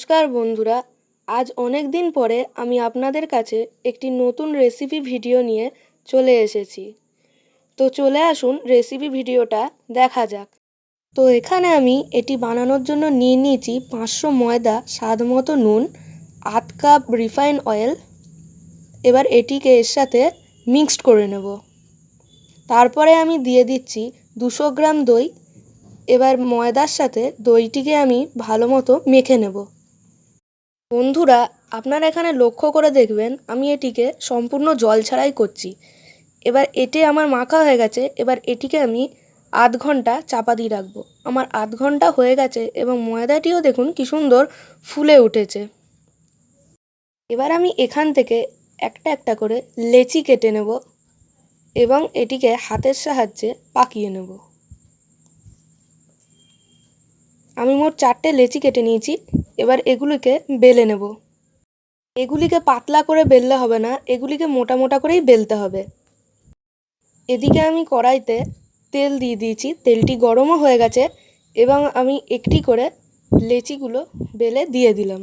নমস্কার বন্ধুরা, আজ অনেক দিন পরে আমি আপনাদের কাছে একটি নতুন রেসিপি ভিডিও নিয়ে চলে এসেছি। তো চলে আসুন রেসিপি ভিডিওটা দেখা যাক। তো এখানে আমি এটি বানানোর জন্য নিয়ে নিয়েছি 500 ময়দা, স্বাদ মতো নুন, আধ কাপ রিফাইন অয়েল। এবার এটিকে এর সাথে মিক্সড করে নেব। তারপরে আমি দিয়ে দিচ্ছি 200 গ্রাম দই। এবার ময়দার সাথে দইটিকে আমি ভালো মতো মেখে নেব। বন্ধুরা, আপনারা এখানে লক্ষ্য করে দেখবেন আমি এটিকে সম্পূর্ণ জল ছাড়াই করছি। এবার এটি আমার মাখা হয়ে গেছে। এবার এটিকে আমি আধ ঘন্টা চাপা দিয়ে রাখবো। আমার আধ ঘন্টা হয়ে গেছে এবং ময়দাটিও দেখুন কি সুন্দর ফুলে উঠেছে। এবার আমি এখান থেকে একটা একটা করে লেচি কেটে নেব এবং এটিকে হাতের সাহায্যে পাকিয়ে নেব। আমি মোট 4টে লেচি কেটে নিয়েছি। এবার এগুলিকে বেলে নেব। এগুলিকে পাতলা করে বেললে হবে না, এগুলিকে মোটা মোটা করেই বেলতে হবে। এদিকে আমি কড়াইতে তেল দিয়ে দিয়েছি, তেলটি গরমও হয়ে গেছে এবং আমি একটি করে লেচিগুলো বেলে দিয়ে দিলাম।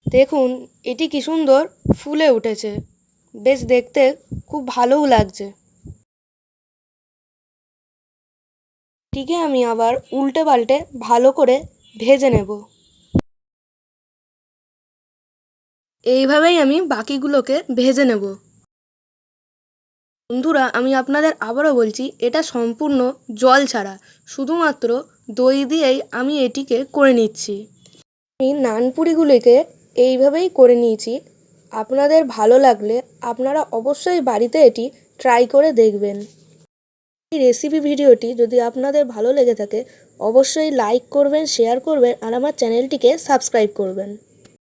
দেখুন এটি কি সুন্দর ফুলে উঠেছে, বেশ দেখতে খুব ভালোও লাগছে। এটিকে আমি আবার উল্টে পাল্টে ভালো করে ভেজে নেব। এইভাবেই আমি বাকিগুলোকে ভেজে নেব। বন্ধুরা, আমি আপনাদের আবারও বলছি, এটা সম্পূর্ণ জল ছাড়া, শুধুমাত্র দই দিয়েই আমি এটিকে করে নিচ্ছি। আমি নানপুরিগুলিকে এইভাবেই করে নিয়েছি। আপনাদের ভালো লাগলে আপনারা অবশ্যই বাড়িতে এটি ট্রাই করে দেখবেন। এই রেসিপি ভিডিওটি যদি আপনাদের ভালো লেগে থাকে অবশ্যই লাইক করবেন, শেয়ার করবেন আর আমার চ্যানেলটিকে সাবস্ক্রাইব করবেন।